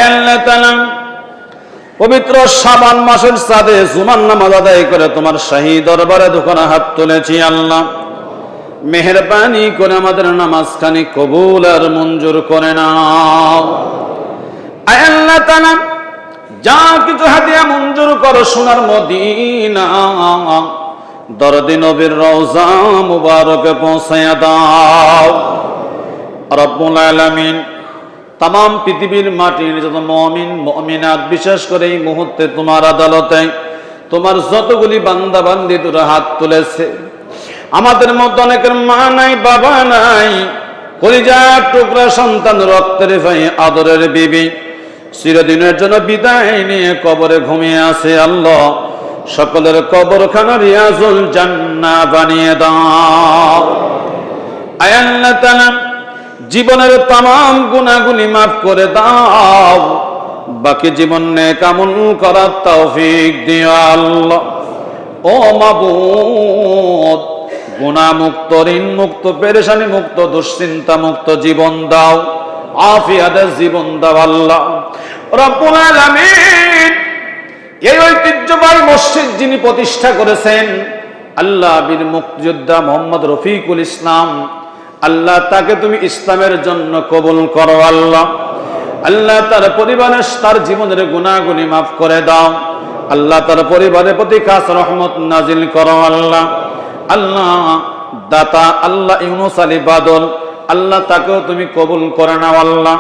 আল্লাহ তাআলা পবিত্র শাবান মাসের চাঁদে জুমার নামাজ আদায় করে তোমার শাহী দরবারে দুখানা হাত তুলেছি। আল্লাহ মেহেরবানি করে আমাদের নামাজখানি কবুল আর মঞ্জুর করে নাও। আয় আল্লাহ তাআলা যা কিছু হাদিয়া মঞ্জুর করো সোনার মদিনা দরদি নবীর রওজা মুবারকে পৌঁছায়া দাও। রব্বুল আলামিন তাম পৃথিবীর মাটির যত মুমিন মুমিনাত বিশেষ করে এই মুহূর্তে তোমার আদালতে তোমার যতগুলি বান্দা বান্দি তোরা হাত তুলেছে, আমাদের মধ্যে অনেকের মা নাই, বাবা নাই, কলিজার টুকরা সন্তান, রক্তের ভাই, আদরের বিবি চিরদিনের জন্য বিদায় নিয়ে কবরে ঘুমিয়ে আছে। আল্লাহ সকলের কবরখানা রিয়াজুল জান্নাহ বানিয়ে দাও। আয় আল্লাহ তাআলা জীবনের তামাম গুনাহগুলি মাফ করে দাও, বাকি জীবন নেক আমল করার তৌফিক দিও আল্লাহ। ও মাবুদ, গুনাহ মুক্ত, ঋণ মুক্ত, পেরেশানি মুক্ত, দুশ্চিন্তা মুক্ত জীবন দাও, আফিয়াতের জীবন দাও আল্লাহ রব্বুল আলামিন। এই ঐতিহ্যবাহী মসজিদ যিনি প্রতিষ্ঠা করেছেন আল্লাহ বীর মুক্তিযোদ্ধা মোহাম্মদ রফিকুল ইসলাম, আল্লাহ তাকে তুমি ইসলামের জন্য কবুল করো আল্লাহ। আল্লাহ তার পরিবারের তার জীবনের গুনাহগুলি মাফ করে দাও আল্লাহ। তার পরিবারের প্রতি খাস রহমত নাজিল করো আল্লাহ। আল্লাহ দাতা আল্লাহ ইউনুস আলী বাদল, আল্লাহ তাকেও তুমি কবুল করে নাও আল্লাহ।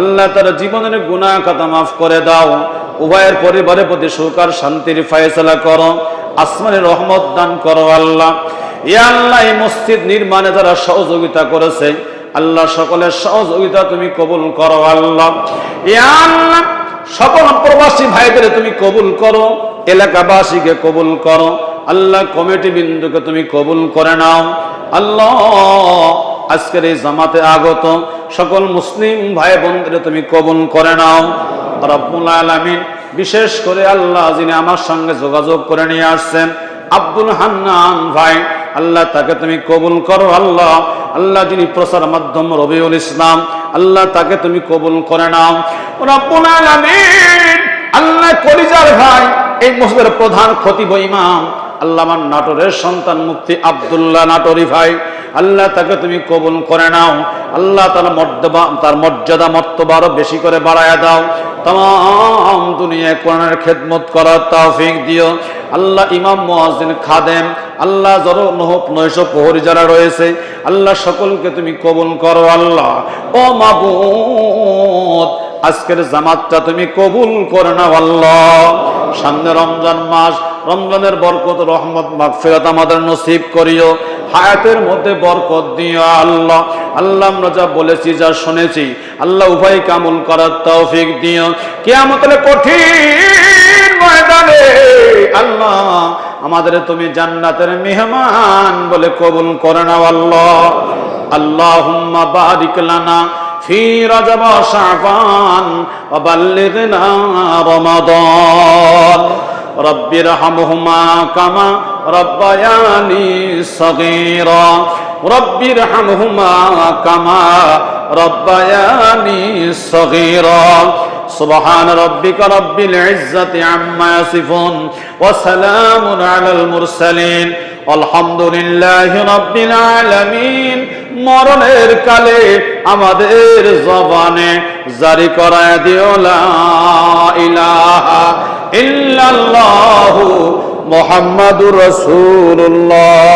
আল্লাহ তার জীবনের গুনাহ খাতা মাফ করে দাও। উভয়ের পরিবারের প্রতি সুখ আর শান্তির ফয়সালা করো, আসমানের রহমত দান করো আল্লাহ। ইয়া আল্লাহ এই মসজিদ নির্মাণে যারা সহযোগিতা করেছে আল্লাহ সকলের সহযোগিতা তুমি কবুল করো আল্লাহ। ইয়া আল্লাহ সকল প্রবাসী ভাইদের তুমি কবুল করো, এলাকাবাসীকে কবুল করো আল্লাহ, কমিটি বিন্দুকে তুমি কবুল করে নাও আল্লাহ। আজকের এই জামাতে আগত সকল মুসলিম ভাই বোনদের তুমি কবুল করে নাও রব্বুল আলামিন। বিশেষ করে আল্লাহ যিনি আমার সঙ্গে যোগাযোগ করে নিয়ে আসছেন আব্দুল হান্নান ভাই, আল্লাহ তাকে তুমি কবুল করো আল্লাহ। আল্লাহ যিনি প্রচার মাধ্যম রবিউল ইসলাম, আল্লাহ তাকে তুমি কবুল করে নাও রব্বুল আলামিন। আল্লাহ কলিজার ভাই এই মসজিদের প্রধান খতিব ইমাম আল্লাহ আমার নাটোরের সন্তান মুফতি আব্দুল্লাহ নাটোরি ভাই, আল্লাহ তাকে তুমি কবুল করে নাও আল্লাহ। তার মর্যাদা মর্তবা আরো বেশি করে বাড়ায়া দাও। তাম দুনিয়ায় কোরআনের খেদমত করার তৌফিক দিও আল্লাহ। ইমাম মুয়াজ্জিন খাদেম আল্লাহ যারা নয়শো প্রহরী যারা রয়েছে আল্লাহ সকলকে তুমি কবুল করো আল্লাহ। ও মাবুদ আজকের জামাতটা তুমি কবুল করে নাও আল্লাহ। সামনে রমজান মাস, রমজানের বরকত রহমত মাগফিরাত আমাদের নসিব করিও, হায়াতের মধ্যে বরকত দিও আল্লাহ। আল্লাহ আমরা যা বলেছি যা শুনেছি আল্লাহ উভয় কামল করার তৌফিক দিও। কিয়ামতের কঠিন ময়দানে আল্লাহ আমাদের তুমি জান্নাতের মেহমান বলে কবুল করে নাও আল্লাহ। আল্লাহুম্মা বারিক লানা ফি রজব ওয়া শাবান ওয়া বাল্লিগনা রমাদান। রব্বিরহামহুমা কামা রব্বায়ানি সগীরা। রব্বিরহামহুমা কামা রব্বায়ানি সগীরা। সুবহান রাব্বিকা রাব্বিল ইজ্জাতি আম্মা ইয়াসিফুন ওয়া সালামুন আলাল মুরসালিন আলহামদুলিল্লাহি রাব্বিল আলামিন। মরণের কালে আমাদের জবানে জারি করায় দিও লা ইলাহা ইল্লাল্লাহু মুহাম্মাদুর রাসূলুল্লাহ।